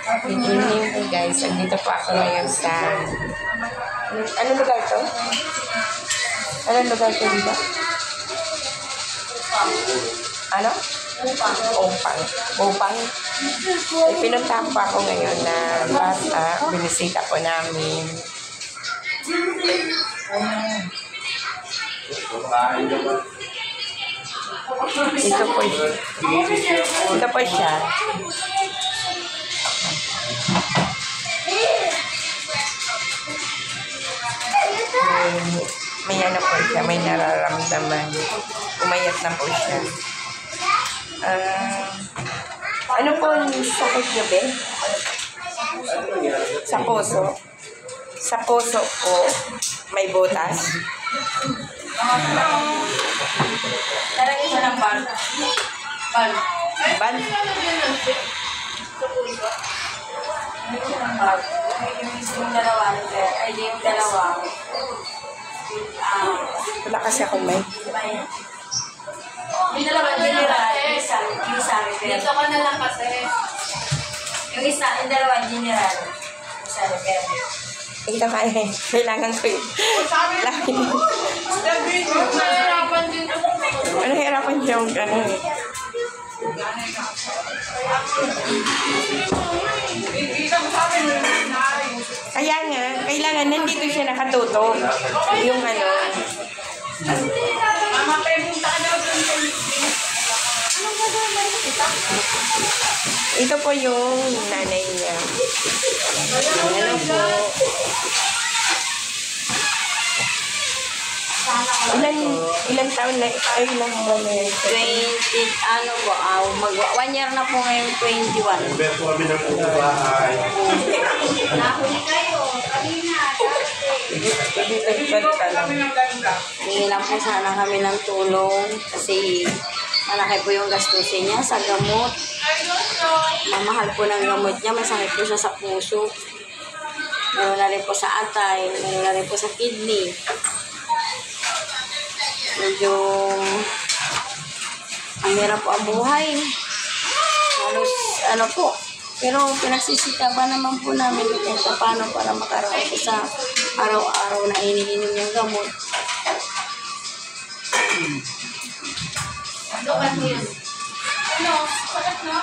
Good evening po guys. Andito po ako ngayon sa... Anong lugar to? Anong lugar to dito? Ano? Upang. Upang. Pinuntahan po ako ngayon na bata. Binisita po namin. Ito po siya. Ito po siya. May ano po siya, may nararamdaman. Umayat na po siya. Ano po yung sakit niyo, be? Sa puso. Sa puso po, may butas. Tarang isa ng bal. Bal. Bal? Yung dalawa. Ay, yung dalawa. Wala kasi ako may. Yung dalawa, general. Yung isa. Dito ka na lang kasi. Yung isa, yung dalawa, general. Isa, repair. Ito kaya, kailangan ko yun. Laki. Nahirapan yung gano'n eh. Kaya nga, kailangan nandito siya nakatutok. Yung ano. Ito po yung nanay niya. Ano po. Ilang taon na, ay ilang buwan na yun? 20, ano po, 1 year na po ngayon, 21. Nahuli kayo, kanina, hindi lang po sana kami ng tulong kasi malaki po yung gastusin niya sa gamot. Mamahal po ng gamot niya, may sakit po siya sa puso. Meron na rin po sa atay, meron na rin po sa kidney. Medyo ang hirap po ang buhay. Halos ano po. Pero pinagsisikapan naman po namin kung paano para makaraos po sa araw-araw na iniinom yung gamot. Ano? Bakit no?